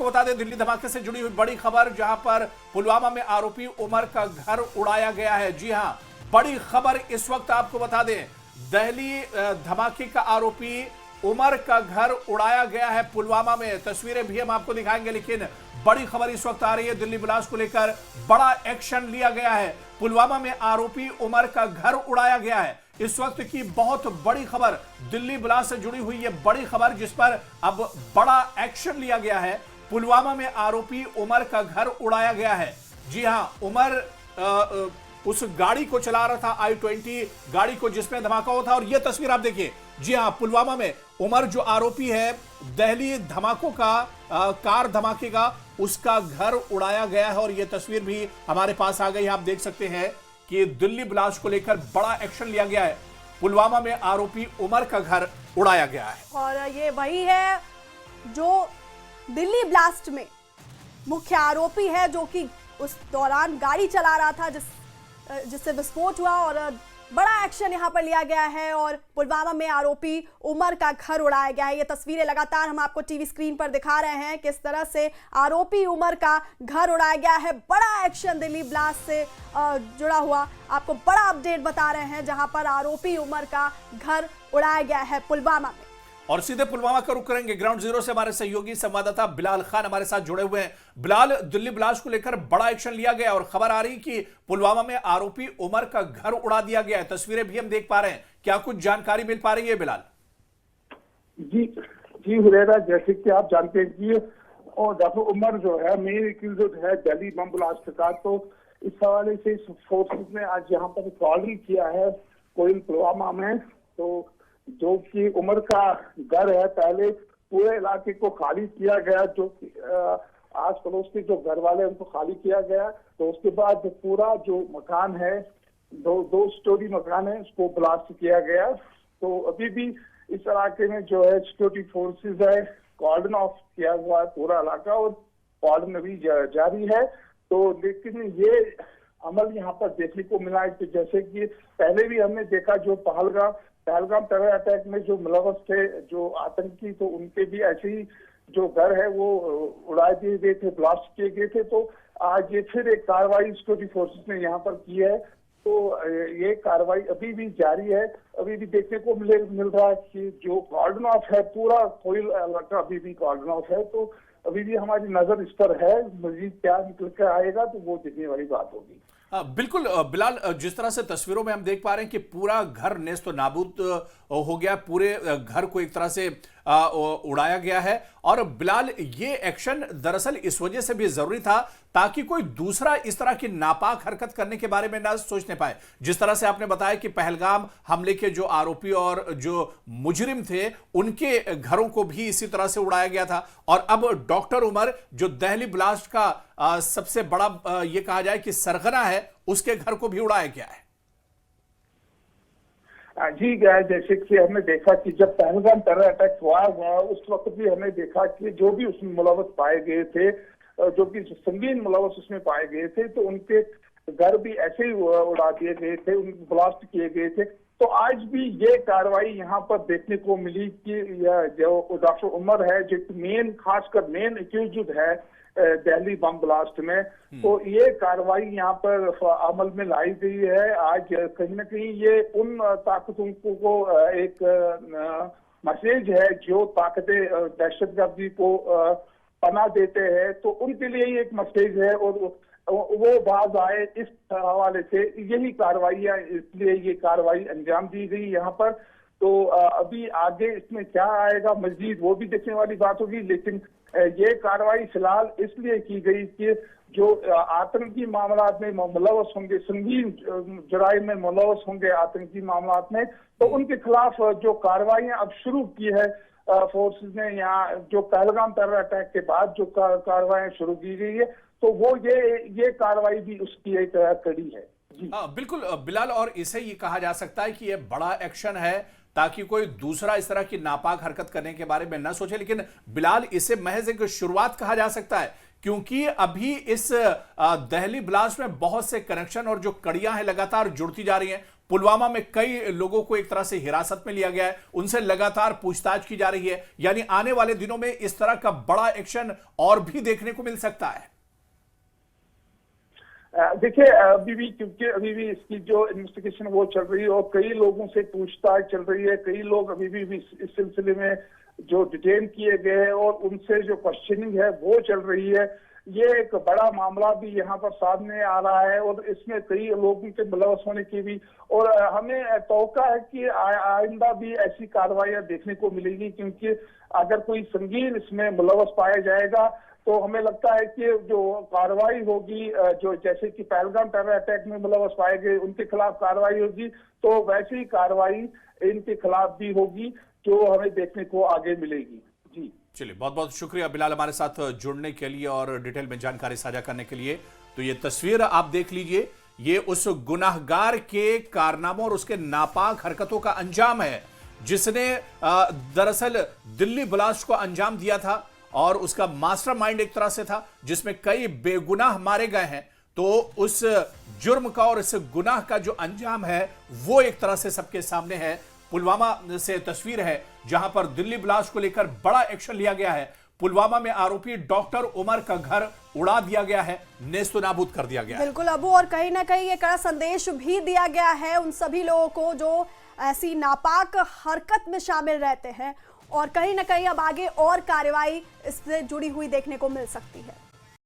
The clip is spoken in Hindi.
बता दें दिल्ली धमाके से जुड़ी हुई बड़ी खबर, जहां पर पुलवामा में आरोपी उमर का घर उड़ाया गया है। जी हां, बड़ी खबर इस वक्त आपको बता दें, दिल्ली धमाके का आरोपी उमर का घर उड़ाया गया है पुलवामा में। तस्वीरें भी हम आपको दिखाएंगे, लेकिन बड़ी खबर इस वक्त आ रही है, दिल्ली ब्लास्ट को लेकर बड़ा एक्शन लिया गया है। पुलवामा में आरोपी उमर का घर उड़ाया गया है। इस वक्त की बहुत बड़ी खबर, दिल्ली ब्लास्ट से जुड़ी हुई ये बड़ी खबर, जिस पर अब बड़ा एक्शन लिया गया है। पुलवामा में आरोपी उमर का घर उड़ाया गया है। जी हां, उमर उस गाड़ी को चला रहा था, i20 गाड़ी को, जिसमें धमाका हुआ था। और यह तस्वीर आप देखिए, जी हां, पुलवामा में उमर जो आरोपी है दिल्ली धमाकों का, कार धमाके का, उसका घर उड़ाया गया है। और यह तस्वीर भी हमारे पास आ गई, आप देख सकते हैं कि दिल्ली ब्लास्ट को लेकर बड़ा एक्शन लिया गया है। पुलवामा में आरोपी उमर का घर उड़ाया गया है। और ये वही है जो दिल्ली ब्लास्ट में मुख्य आरोपी है, जो कि उस दौरान गाड़ी चला रहा था जिससे विस्फोट हुआ। और बड़ा एक्शन यहां पर लिया गया है और पुलवामा में आरोपी उमर का घर उड़ाया गया है। ये तस्वीरें लगातार हम आपको टीवी स्क्रीन पर दिखा रहे हैं, किस तरह से आरोपी उमर का घर उड़ाया गया है। बड़ा एक्शन दिल्ली ब्लास्ट से जुड़ा हुआ आपको बड़ा अपडेट बता रहे हैं, जहां पर आरोपी उमर का घर उड़ाया गया है पुलवामा में। और सीधे पुलवामा का रुख करेंगे। ग्राउंड जीरो से हमारे सहयोगी संवाददाता बिलाल खान हमारे साथ जुड़े हुए हैं। बिलाल, दिल्ली ब्लास्ट को लेकर बड़ा एक्शन लिया गया और खबर आ रही कि पुलवामा में आरोपी उमर का घर उड़ा दिया गया है। तस्वीरें भी हम देख पा रहे हैं, क्या कुछ जानकारी मिल पा रही है बिलाल? जी हुरैरा, जैसे कि आप जानते हैं कि और डॉक्टर उमर जो है मेन एक्यूज्ड है दिल्ली बम ब्लास्ट का, तो इस हवाले से फोर्सेस ने आज यहाँ पर कॉलिंग किया है कोयल पुलवामा में। तो जो कि उमर का घर है, पहले पूरे इलाके को खाली किया गया, जो आस पड़ोस के जो घर वाले उनको खाली किया गया। तो उसके बाद पूरा जो मकान है, दो स्टोरी मकान है, उसको ब्लास्ट किया गया। तो अभी भी इस इलाके में जो है सिक्योरिटी फोर्सेस है, कॉर्डन ऑफ किया हुआ है पूरा इलाका, और कॉर्डन अभी जारी है। तो लेकिन ये अमल यहाँ पर देखने को मिला है कि जैसे कि पहले भी हमने देखा, जो पहलगाम टेरर अटैक में जो मुलव्वस थे, जो आतंकी, तो उनके भी ऐसे ही जो घर है वो उड़ा दिए गए थे, ब्लास्ट किए गए थे। तो आज ये फिर एक कार्रवाई सिक्योरिटी फोर्सेस ने यहाँ पर की है। तो ये कार्रवाई अभी भी जारी है। अभी भी देखने को मिल रहा है कि जो कॉर्डन ऑफ है, पूरा कोयल इलाका अभी भी कॉर्डन ऑफ है। तो अभी भी हमारी नजर इस पर है, मजीद क्या निकल कर आएगा तो वो देखने वाली बात होगी। बिल्कुल बिलाल, जिस तरह से तस्वीरों में हम देख पा रहे हैं कि पूरा घर नेस्त नाबूद हो गया, पूरे घर को एक तरह से उड़ाया गया है। और बिलाल, ये एक्शन दरअसल इस वजह से भी जरूरी था ताकि कोई दूसरा इस तरह की नापाक हरकत करने के बारे में ना सोचने पाए। जिस तरह से आपने बताया कि पहलगाम हमले के जो आरोपी और जो मुजरिम थे, उनके घरों को भी इसी तरह से उड़ाया गया था। और अब डॉक्टर उमर, जो दिल्ली ब्लास्ट का सबसे बड़ा ये कहा जाए कि सरगना है, उसके घर को भी उड़ाया गया है। जी गया, जैसे कि हमने देखा कि जब पहलगाम टेरर अटैक हुआ उस वक्त भी हमने देखा कि जो भी उसमें मुलव्वस पाए गए थे, जो कि संगीन मुलव्वस उसमें पाए गए थे, तो उनके घर भी ऐसे ही उड़ा दिए गए थे, ब्लास्ट किए गए थे। तो आज भी ये कार्रवाई यहाँ पर देखने को मिली कि जो डॉक्टर उमर है, जो मेन, खासकर मेन एक्यूज्ड है दिल्ली बम ब्लास्ट में, तो ये कार्रवाई यहाँ पर अमल में लाई गई है। आज कहीं ना कहीं ये उन ताकतों को एक मैसेज है जो ताकतें दहशतगर्दी को पनाह देते हैं, तो उनके लिए ये एक मैसेज है। और वो बाज आए इस हवाले से यही कार्रवाई, इसलिए ये कार्रवाई अंजाम दी गई यहाँ पर। तो अभी आगे इसमें क्या आएगा मजीद, वो भी देखने वाली बात होगी। लेकिन ये कार्रवाई फिलहाल इसलिए की गई कि जो आतंकी मामलात में मुलव्वस होंगे, संगीन जराइम में मुलव्वस होंगे आतंकी मामलात में, तो उनके खिलाफ जो कार्रवाइयां अब शुरू की है फोर्सेस ने, यहाँ जो पहलगाम टेरर अटैक के बाद जो कार्रवाइयां शुरू की गई है, तो वो ये कार्रवाई भी उसकी एक कड़ी है। बिल्कुल बिलाल, और इसे ये कहा जा सकता है कि ये बड़ा एक्शन है ताकि कोई दूसरा इस तरह की नापाक हरकत करने के बारे में ना सोचे। लेकिन बिलाल, इसे महज एक शुरुआत कहा जा सकता है, क्योंकि अभी इस दिल्ली ब्लास्ट में बहुत से कनेक्शन और जो कड़ियां हैं लगातार जुड़ती जा रही हैं। पुलवामा में कई लोगों को एक तरह से हिरासत में लिया गया है, उनसे लगातार पूछताछ की जा रही है, यानी आने वाले दिनों में इस तरह का बड़ा एक्शन और भी देखने को मिल सकता है। देखिए, अभी भी क्योंकि अभी भी इसकी जो इन्वेस्टिगेशन वो चल रही है और कई लोगों से पूछताछ चल रही है, कई लोग अभी भी इस सिलसिले में जो डिटेन किए गए हैं और उनसे जो क्वेश्चनिंग है वो चल रही है। ये एक बड़ा मामला भी यहाँ पर सामने आ रहा है और इसमें कई लोगों के मुलव्वस होने की भी, और हमें तौका है कि आइंदा भी ऐसी कार्रवाइयां देखने को मिलेगी, क्योंकि अगर कोई संगीन इसमें मुलव्वस पाया जाएगा तो हमें लगता है कि जो कार्रवाई होगी, जो जैसे कि पहलगाम टेरर अटैक में मुलव्वस पाए गए उनके खिलाफ कार्रवाई होगी, तो वैसी ही कार्रवाई इनके खिलाफ भी होगी जो हमें देखने को आगे मिलेगी। जी चलिए, बहुत बहुत शुक्रिया बिलाल हमारे साथ जुड़ने के लिए और डिटेल में जानकारी साझा करने के लिए। तो ये तस्वीर आप देख लीजिए, ये उस गुनाहगार के कारनामों और उसके नापाक हरकतों का अंजाम है जिसने दरअसल दिल्ली ब्लास्ट को अंजाम दिया था और उसका मास्टरमाइंड एक तरह से था जिसमें कई बेगुनाह मारे गए हैं। तो उस जुर्म का और इस गुनाह का जो अंजाम है वो एक तरह से सबके सामने है। पुलवामा से तस्वीर है जहां पर दिल्ली ब्लास्ट को लेकर बड़ा एक्शन लिया गया है। पुलवामा में आरोपी डॉक्टर उमर का घर उड़ा दिया गया है, नेस्तनाबूद कर दिया गया है। बिल्कुल अबू, और कहीं ना कहीं एक कड़ा संदेश भी दिया गया है उन सभी लोगों को जो ऐसी नापाक हरकत में शामिल रहते हैं, और कहीं ना कहीं अब आगे और कार्रवाई इससे जुड़ी हुई देखने को मिल सकती है।